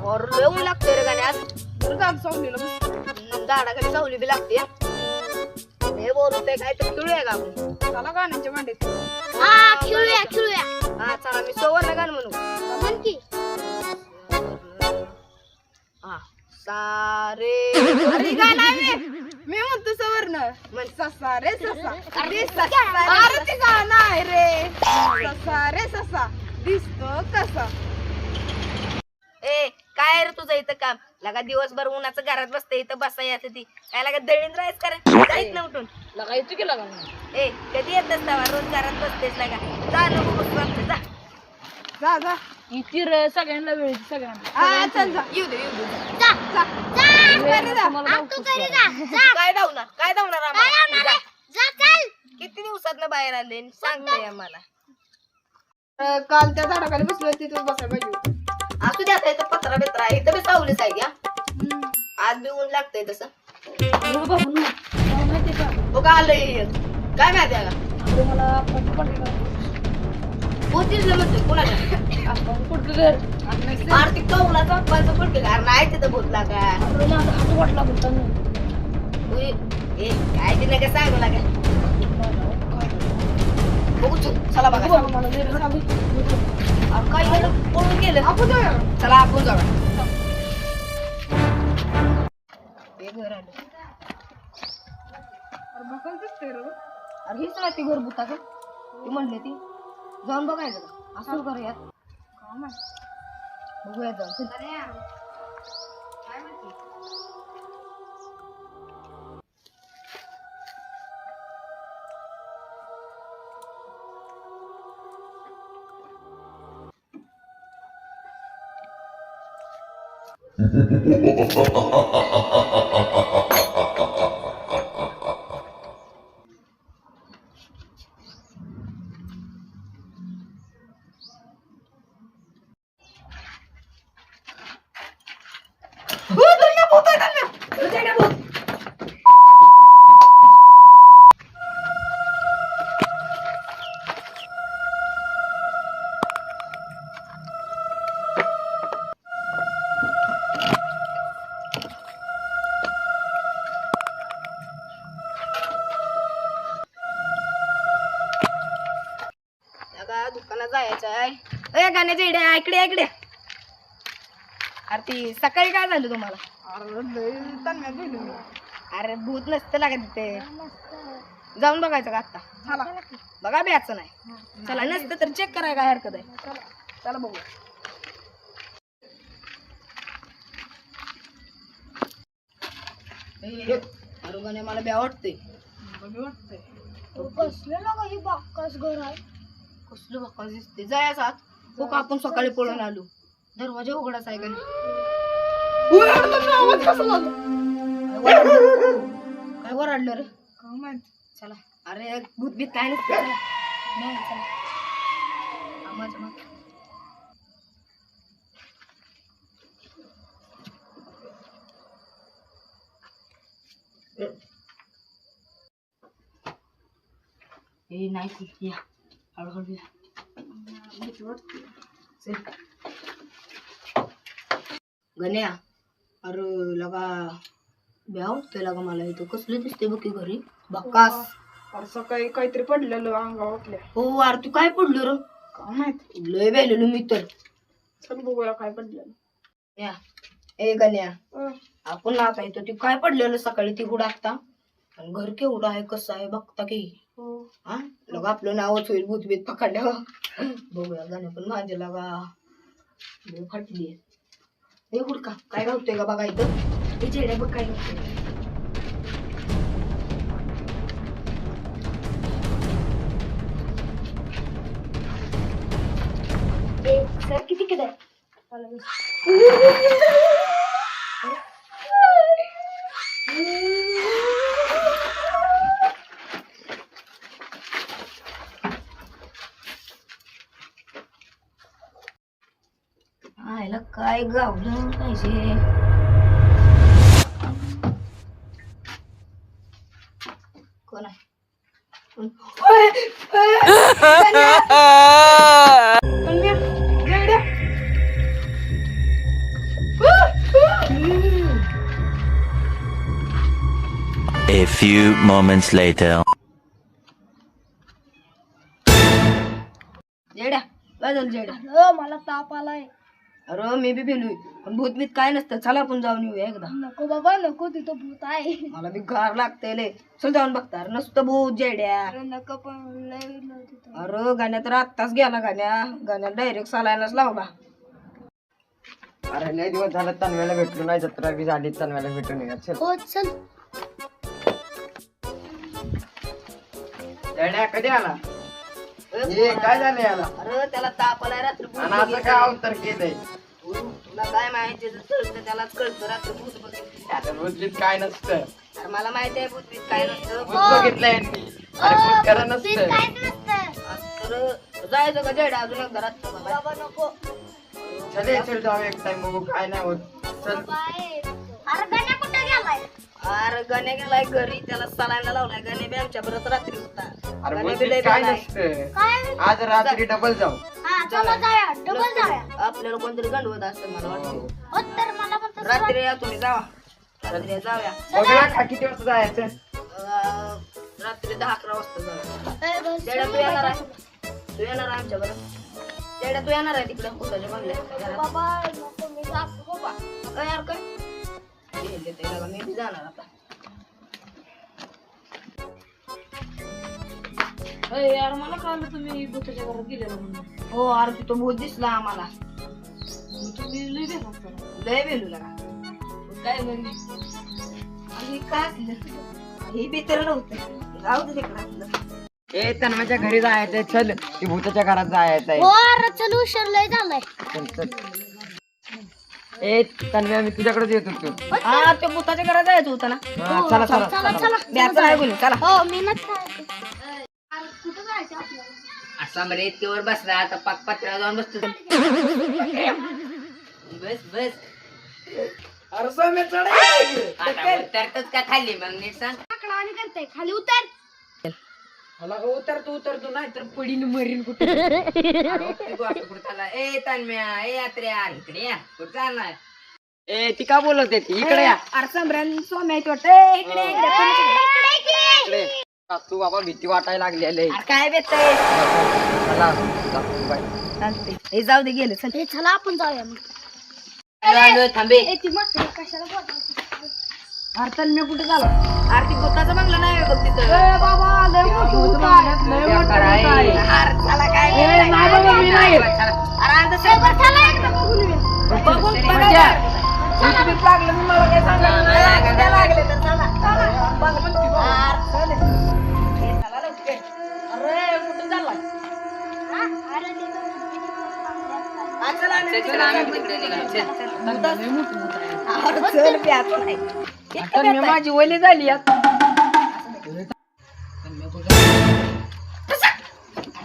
और ऊन लागते रे गाण्यात. सावलीला झाडाखाली सावली बी लागते. हे बोलतोय काय तर खेळूया का आपण? चला गाण्याच्या मांडीत हा चला मी सवरला गाणं म्हणू. हा सारे अरे गाणं आहे मी म्हणतो सवर्ण म्हण. ससा रे ससा अरे अरे ते गाणं आहे रे ससा रे ससा दिसतो कसा. ए काय रे तुझं इथं काम लगा दिवसभर उन्हाचं घरात बसते इथं बसा येत ती काय लागा दळीन राहायच करा जाईत ना उठून लगायचं की लगा ए कधी येत नसता रोज घरात बसतेस लागा जा नको बसू आमचं जा जा जा इथे रे सगळ्यांना वेळ सगळ्यांना हा चल जा येऊ दे येऊ दे जा जा घरी जा. काय धावणार आम्हाला जा. किती दिवसात बाहेर आले सांगताय आम्हाला काल त्या झाडाखाली बसलो तिथं बसायला पाहिजे होतं. असू द्या इथं पत्रा बित्रा आहे इथं बी सावलीच आहे घ्या आज बी ऊन लागतंय तसं माहिती का हो का आलंय काय माहिती आहे का मला पडलं पोचीसलं म्हणतोय कोणाला कुठलं आर्थिक कौलाचा पैसा पडते का नाही तिथं बोलला का हात वाटला बोलता ए काय ते नाही का सांगू लागा बघू चला बघा काय झालं पळून गेलं आपण जाऊया. चला आपण जाऊ हे घर आलं अरे बघायला दिसतंय रे. अरे हीच ना ती घर बुता का ती म्हणली ती जाऊन बघायचं का असं करूयात का माहित. बघूया जाऊन काय माहिती. दुकानात जायचं आहे ए गाण्याच्या इड्या इकडे इकडे अरे ती सकाळी काय झालं तुम्हाला अरे लय तन्मयात गेलो मी. अरे भूत नसतं लागत तिथे जाऊन बघायचं का आता चला बघा ब्याचं नाही चला नसतं तर चेक करायला काय हरकत आहे चला बघू. अरे गाणे मला ब्या वाटतंय बघू वाटतंय. कसलं बघा दिसते जायचं आत हो का आपण सकाळी पळून आलो दरवाजा उघडाच आहे का उय, अरे तुझा आवाज कसा झाला? काय वराडलं रे का माहित. चला अरे भूत बीत काय नसतं चला. नाही, चला. आम्हाच्या मागं. ए नाही या हळूहळू या भीती वाटते. चल. गण्या अरे लगा ब्याव ते लगा मला इथं कसलं दिसते बघ की घरी बक्कास अरे सकाळी काहीतरी पडलेलं अंगावर उठल्या. हो अरे तू काय पडलो रे का माहित. लय बेलेलो मी तर चल बघूया काय पडलेलं. या ए गण्या अं, आपण नाचा येतो ती काय पडलेलं सकाळी ती उडाकता आणि घर केवढं आहे कसं आहे बघता की हो. हा लग आपलं नावच होईल भूतबीत पकडल्यावर बघूया गाण्या पण माझ्या लगा फाटली हे हुडका काय घालतोय का बघा इथं हे चेड्या बघ काय घालतोय सर किती किती आयला काय गावलं पाहिजे कोण आहे A few moments later. जेड्या काय झालं जेड्या? अरे मला ताप आलाय. अरे मी बी भिलोय पण भूत बीत काय नसतं, चला आपण जाऊन येऊया एकदा. नको बाबा नको, तिथं भूत आहे. मला बी गार लागतंय लय. चल जाऊन बघता. अरे नसतं भूत जेड्या. अरे नको पण लय लय तिथं. अरे गाण्यात तर आत्ताच गेला गाण्यात डायरेक्ट चालायलाच लावला. अरे लय दिवस झालं तन्व्याला भेटलो नाही, जत्रा बी झाली तन्व्याला भेटून येणार. चल हो चल. येड्या कधी आला? हे काय झालं याला? अरे त्याला ताप आलाय रात्री भूत आणि असं बघितलं. काय अवतार केलंय? तुला काय माहिती कळतं त्यालाच कळतं रात्री भूत बघितलं. आता भूतबीत काय नसतं. अरे मला माहिती आहे भूत बीत काय नसतं. भूत बघितलंय यांनी. अरे भूत खरं नसतं. तर जायचं का जेड्या अजून एकदा रात्री बघायला? बाबा नको. चल ये, चल जाऊ एक टाइम बघू काय नाही होत. चल अरे गण्या कुठे गेलाय? अरे गणे गेलाय घरी, त्याला सलायला लावलाय. गणे बी आमच्या बरोबर रात्री होता. अरे गणे बी भूतबीत लय काय बघाय. नसतं. काय? आज रात्री डबल जाऊ. हा चला जाऊया, डबल जाऊया. आपल्याला कोणतरी गंडवत असतं मला वाटतं. हो तर मला पण तसं रात्री या तुम्ही जावा. रात्री जाऊया. बघा का किती वाजता जायचं? रात्री 10-11 वाजता जाऊया. ए, बस जेड्या तू येणार आहे? तू येणार आहे आमच्या बरोबर? जेड्या तू येणार आहे तिकडे भूताच्या बंगल्यात? बाबा नको, मी जातो बाबा. काय यार काय? गेले ते लगा, मी बी जाणार आता. अरे यार मला कळलं तुम्ही भूताच्या घरात गेलेला म्हणून. हो अरे तिथं भूत दिसला आम्हाला. तुम्ही लय बेकार करा. लय बेलू लगा. काय म्हणजे आणि काय असलं हे बी तर नव्हतं. जाऊ दे तिकडं आपलं. ए तन्व्याच्या घरी जायचंय, चल ती भूताच्या घरात जायचंय. हो अरे चल उशीर लय झालाय. चल चल. ए तन्व्या मी तुझ्याकडेच येत होतो. हा ते भूताच्या घरात जायचं होतं ना. हा, चला चला चला चला. द्यायचं नाही कोणी, चला. हो मी नसते. कुठं जायचं आपल्याला? असा बरे इतकेवर बसला आता पाक पत्र्या जाऊन बसतो. बस बस. अरे सोम्या चढ. आता उतरतच का खाली मग नीट सांग. आकडा आणि करते खाली उतर. मला उतरतो नाही तर पडीन मरीन कुठे. ए तन्म्या, ए यात्र्या, इकडे या. कुठं चालणार? ए ती का बोलत आहे ती? इकडे या. अरे सम्रान सोम्याची वाटतं. इकडे इकडे. तू बाबा भीती वाटायला लागलेली आहे. अरे काय बेतय? चला जातो बाय. चालते. हे जाऊ दे गेलं चल. ए चला आपण जाऊया मग. थांबे. ए ती म्हातारी कशाला बोलायची? अरे तन्म्या कुठे झाला? अरे ती भूताचा बंगला नाही बघ तिथं. बाबा लय मोठं भूत आहे. लय मोठं भूत आहे. अरे चला काय ए, नाही बाबा, मी नाही येत. अरे आता सगळं चला एकदा बघून येऊया. बघून बघा. भूत लागलं मी मला काय सांगायला. लागले तर चला. बघ म्हणते बघ. अरे चल. हे चला लवकर. अरे कुठे चाललाय? हा? अरे ते तर- हा, चला आम्ही तिकडे निघालो. चल. चल प्याच नाही. तन्व्या माझी वली झाली आता.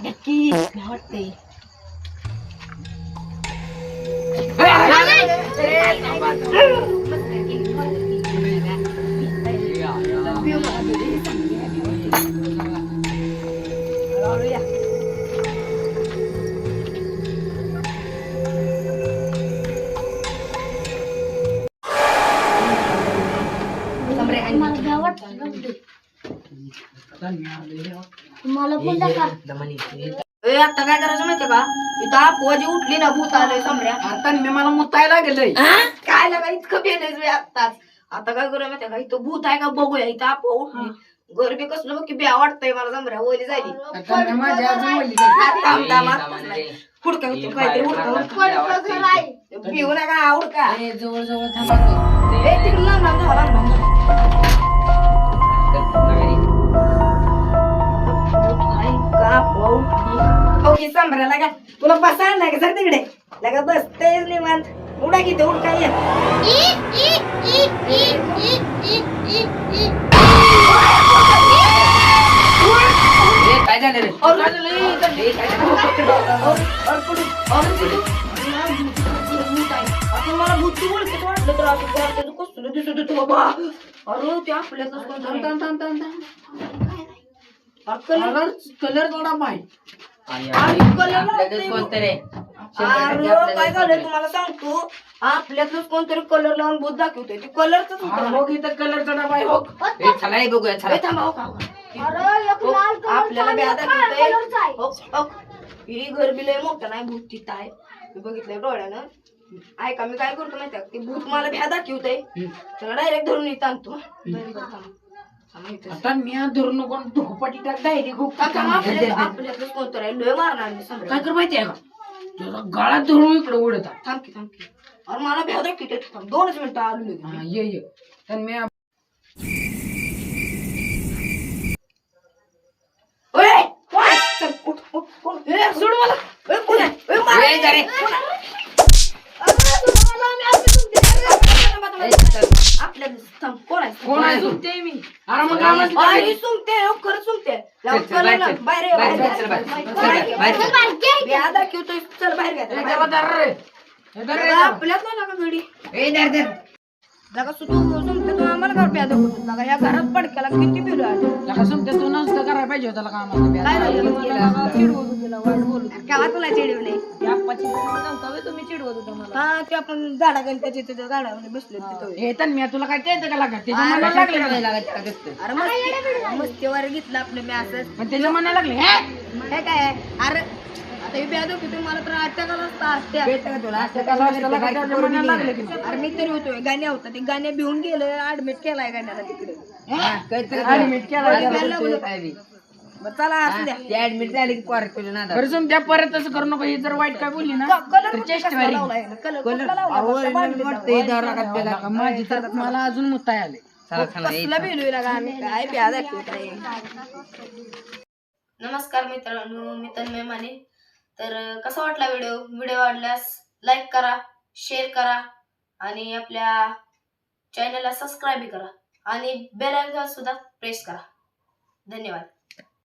नक्की वाटते. मला भ्या वाटतं जाऊ दे. मला पण दाखवा. ए आता काय करायचं माहितीये का? इथं आपोजी उठली ना भूत आलंय सम्र्या. तन्व्या मला मुतायला गेलंय. काय लागा इतकं बेलेच बे आत्ताच. आता काय करूया माहितीये का? इथं भूत आहे का बघूया. इथं आपो उठली. गरबी कसलं बघ की ब्या वाटतंय मला सम्र्या. ओली झाली. तन्व्या माझी अजून वली झाली. हा, थांब थांब आत्ताच नाही. हुडका इथं काहीतरी हुडका. पडतं घर आहे. भिवू नका हुडका. जवळ जवळ थांबा. ए तिकडे लांब लांब जा, लांब लांब जा. का पाहू? ओके सम्र्या लागा. तुला बसायला नाही का सर तिकडे? लागा बसतेच निवांत. उडा किती उडका ये. E, E, E, E, E, E, E, E. काय झालं रे? मला भूतची ओळखीत वाटलं तर असं त्याचं कसलं दिसत होतं बाबा. अरे ते आपल्यातच कलर कलर थोडा माहित. कोणतं रे? अरे काय झालंय तुम्हाला सांगतो, आपल्यातलंच कोणतरी कलर लावून भूत दाखवतोय, ते कलरच हो की तर कलरचा डबा आहे हो. ए, चला हे बघूया चला. आपल्याला ब्या दाखवतोय. हो, हो. ही घर बी लय मोठं नाही, भूत तिथं आहे, मी बघितलंय डोळ्यानं. ऐका मी काय करतो माहिती ते भूत मला भ्या दाखवतोय, त्याला डायरेक्ट धरून इथं आणतो. आता मी धरून नको धुपाटी टाक डायरेक्ट खूप आपल्यातलंच कोणतरी लय मारणार मी समजा. काय कर माहितीये का तुझा गाळा धरून इकडे उडत आहे. थांबकी अरे मला भ्या दाखवतोय, 2च मिनिटं आलो लगेच. हा, ये तर मी ओय, कोण आहे? चल, उठ, उठ, उठ. ए, सोड मला. ओय, कोण आहे? ओय, मार. ए, जा रे. कोण आहे? अरे, तुम्हाला आम्ही असं तुमच्या आपल्या थांब, कोण आहे? कोण आहे सुटते मी अरे मग आवाज अरे, सुमते, हो, खरं सुमते. लाव, चल, चल, बाहेर लाव, चल. बाहेर ये, बाहेर बाहेर चल, ये. बाहेर चल, बाहेर ये, बाहेर चल. बाहेर ये. ब्या दाखवतोय, चल बाहेर घ्या, ए, त्याला धर रे. हे धर रे, बाहेर. धर. आपल्यात ना का घडी ए, धर, धर. लगा सुमते तू आम्हाला घर प्यादा होतो लगा या घरात पडक्याला किती बिल आले लका सुमते तू नसतं करायला पाहिजे होतं लका आम्हाला काय झालं प्यायला. चिडवत होती वाट बोलू केव्हा तुला चिडवले तुम्ही चिडवत होता मला. हा ते आपण झाडा गणपती तिथं झाडामध्ये बसले तिथं हे तर मी तुला काय कळतं का लागा त्याच्या मनाला लागले का? अरे मस्ती मस्तीवर घेतलं आपलं मी असं पण त्याच्या मनाला लागले हे? हे काय अरे आता हे ब्यादो की तुम्हाला तर अटॅकच असता त्याला असतं लका त्याच्या मनाला लागले की. अरे मी तरी होतो गाण्या होता ते गाण्या भिवून गेलं ऍडमिट केलाय गाण्याला तिकडे ऍडमिट केला बरं, चला असू द्या ऍडमिट झाले की बरं सुमत्या परत तसं करू नको ही जर वाईट काय बोलली ना कलर तर चेष्ट वारी. माझी तर मला अजून मुताय आले कसला बिलोय लागा आम्ही काय प्या दाखवताय. नमस्कार मित्रांनो, मी तन्मय माने. तर कसा वाटला व्हिडिओ वाटल्यास लाईक करा, शेअर करा आणि आपल्या चॅनलला सबस्क्राईब करा आणि बेल आयकॉन सुद्धा प्रेस करा. धन्यवाद.